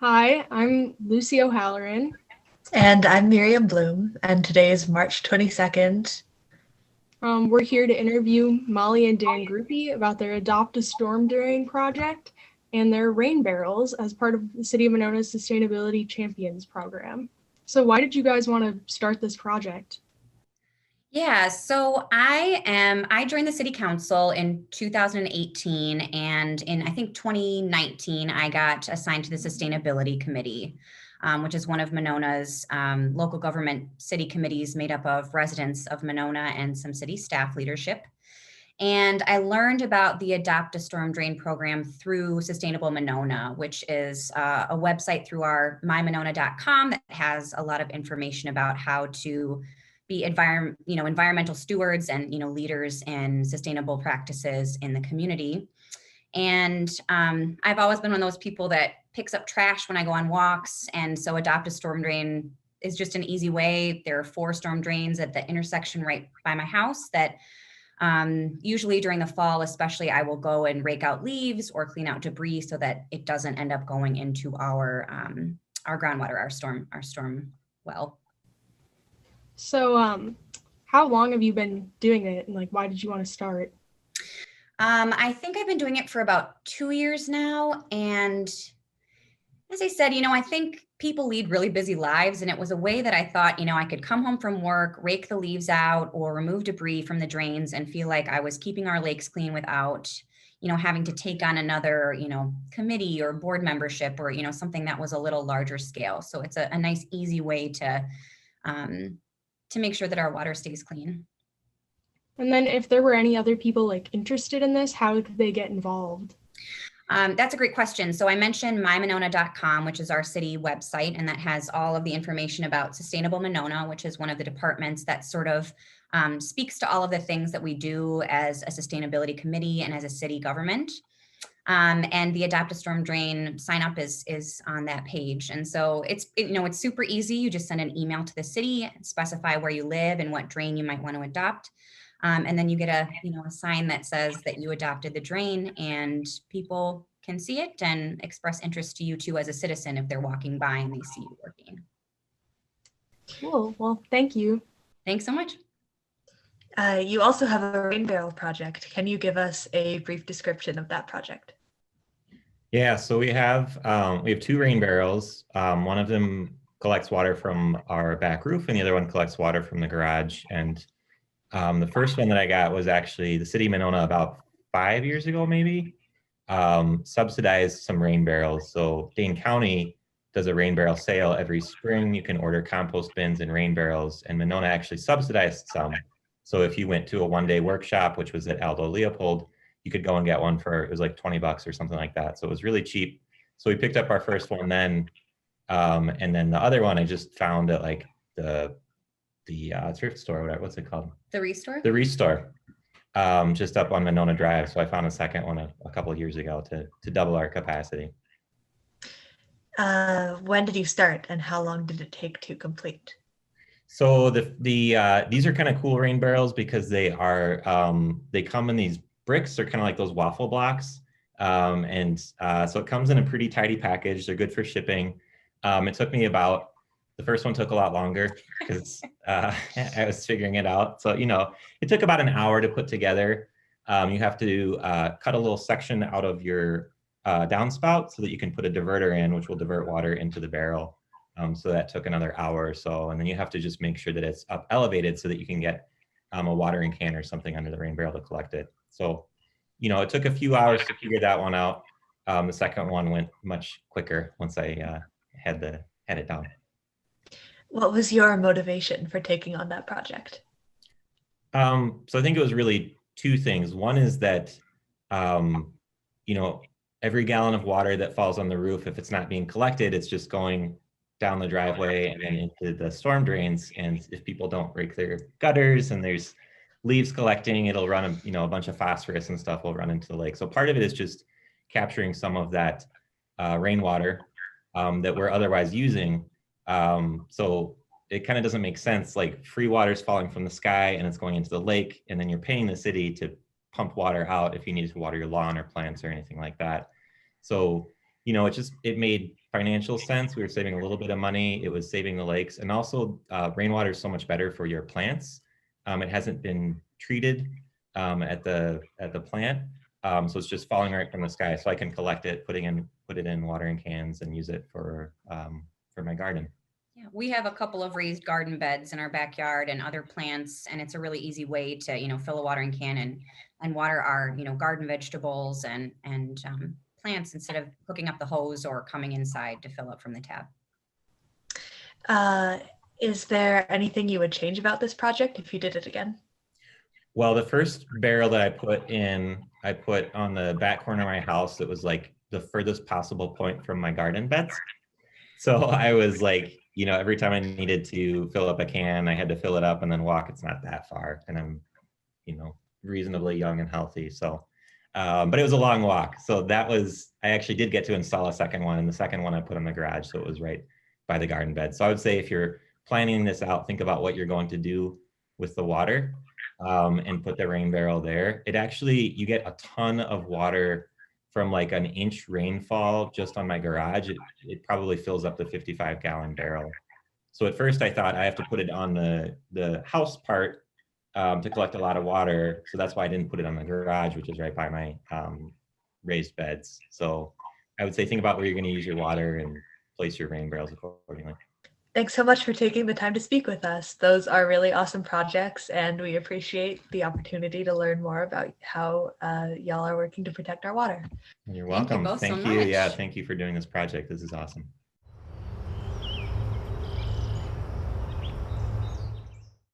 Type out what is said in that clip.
Hi, I'm Lucy O'Halloran. And I'm Miriam Bloom, and today is March 22nd. We're here to interview Molly and Dan Grupe about their Adopt a Storm Drain project and their rain barrels as part of the City of Monona's Sustainability Champions program. So, why did you guys want to start this project? Yeah, so I joined the city council in 2018, and in I think 2019 I got assigned to the sustainability committee, which is one of Monona's local government city committees made up of residents of Monona and some city staff leadership. And I learned about the Adopt a Storm Drain program through Sustainable Monona, which is a website through our mymonona.com that has a lot of information about how to be environmental stewards and leaders in sustainable practices in the community. And I've always been one of those people that picks up trash when I go on walks, and so Adopt a Storm Drain is just an easy way. There are 4 storm drains at the intersection right by my house that usually during the fall, especially, I will go and rake out leaves or clean out debris so that it doesn't end up going into our groundwater, our storm well. So, how long have you been doing it, and why did you want to start? I think I've been doing it for about 2 years now, and as I said, I think people lead really busy lives, and it was a way that I thought, I could come home from work, rake the leaves out, or remove debris from the drains and feel like I was keeping our lakes clean without, having to take on another, committee or board membership or, something that was a little larger scale. So it's a nice, easy way to make sure that our water stays clean. And then, if there were any other people interested in this, how did they get involved? That's a great question. So I mentioned mymonona.com, which is our city website, and that has all of the information about Sustainable Monona, which is one of the departments that sort of speaks to all of the things that we do as a sustainability committee and as a city government. And the Adopt a Storm Drain sign up is on that page. And so it's super easy. You just send an email to the city, specify where you live and what drain you might want to adopt. And then you get a sign that says that you adopted the drain, and people can see it and express interest to you too as a citizen if they're walking by and they see you working. Cool. Well, thank you. Thanks so much. You also have a rain barrel project. Can you give us a brief description of that project? Yeah, so we have 2 rain barrels. One of them collects water from our back roof, and the other one collects water from the garage. And the first one that I got was actually the city of Monona about 5 years ago, maybe, subsidized some rain barrels. So Dane County does a rain barrel sale every spring. You can order compost bins and rain barrels, and Monona actually subsidized some. So if you went to a one-day workshop, which was at Aldo Leopold, you could go and get one for, it was like 20 bucks or something like that. So it was really cheap. So we picked up our first one then. And then the other one I just found at like the thrift store, whatever, what's it called? The Restore? The Restore, just up on Monona Drive. So I found a second one a couple of years ago to double our capacity. When did you start, and how long did it take to complete? So these are kind of cool rain barrels because they come in these bricks. They're kind of like those waffle blocks. So it comes in a pretty tidy package. They're good for shipping. It took me the first one took a lot longer because I was figuring it out. So, it took about an hour to put together. You have to cut a little section out of your downspout so that you can put a diverter in, which will divert water into the barrel. So that took another hour or so. And then you have to just make sure that it's up elevated so that you can get a watering can or something under the rain barrel to collect it. So, it took a few hours to figure that one out. The second one went much quicker once I had it down. What was your motivation for taking on that project? So I think it was really 2 things. One is that, every gallon of water that falls on the roof, if it's not being collected, it's just going down the driveway and then into the storm drains. And if people don't rake their gutters and there's leaves collecting, it'll run, a bunch of phosphorus and stuff will run into the lake. So part of it is just capturing some of that rainwater that we're otherwise using. So it kind of doesn't make sense, like free water is falling from the sky and it's going into the lake, and then you're paying the city to pump water out if you need to water your lawn or plants or anything like that. So, it made financial sense. We were saving a little bit of money. It was saving the lakes, and also rainwater is so much better for your plants. It hasn't been treated at the plant, so it's just falling right from the sky. So I can collect it, put it in watering cans, and use it for my garden. Yeah, we have a couple of raised garden beds in our backyard and other plants, and it's a really easy way to fill a watering can and water our garden vegetables and plants instead of hooking up the hose or coming inside to fill up from the tap. Is there anything you would change about this project if you did it again? Well, the first barrel that I put on the back corner of my house that was like the furthest possible point from my garden beds. So I was like, every time I needed to fill up a can, I had to fill it up and then walk. It's not that far, and I'm, reasonably young and healthy. So, but it was a long walk. So I actually did get to install a second one, and the second one I put in the garage, so it was right by the garden bed. So I would say if you're planning this out, think about what you're going to do with the water, and put the rain barrel there. You get a ton of water from like an inch rainfall just on my garage. It probably fills up the 55-gallon barrel. So at first I thought I have to put it on the house part to collect a lot of water. So that's why I didn't put it on the garage, which is right by my raised beds. So I would say think about where you're going to use your water and place your rain barrels accordingly. Thanks so much for taking the time to speak with us. Those are really awesome projects, and we appreciate the opportunity to learn more about how y'all are working to protect our water. You're welcome. Thank you both so Thank you. much. Yeah, thank you for doing this project. This is awesome.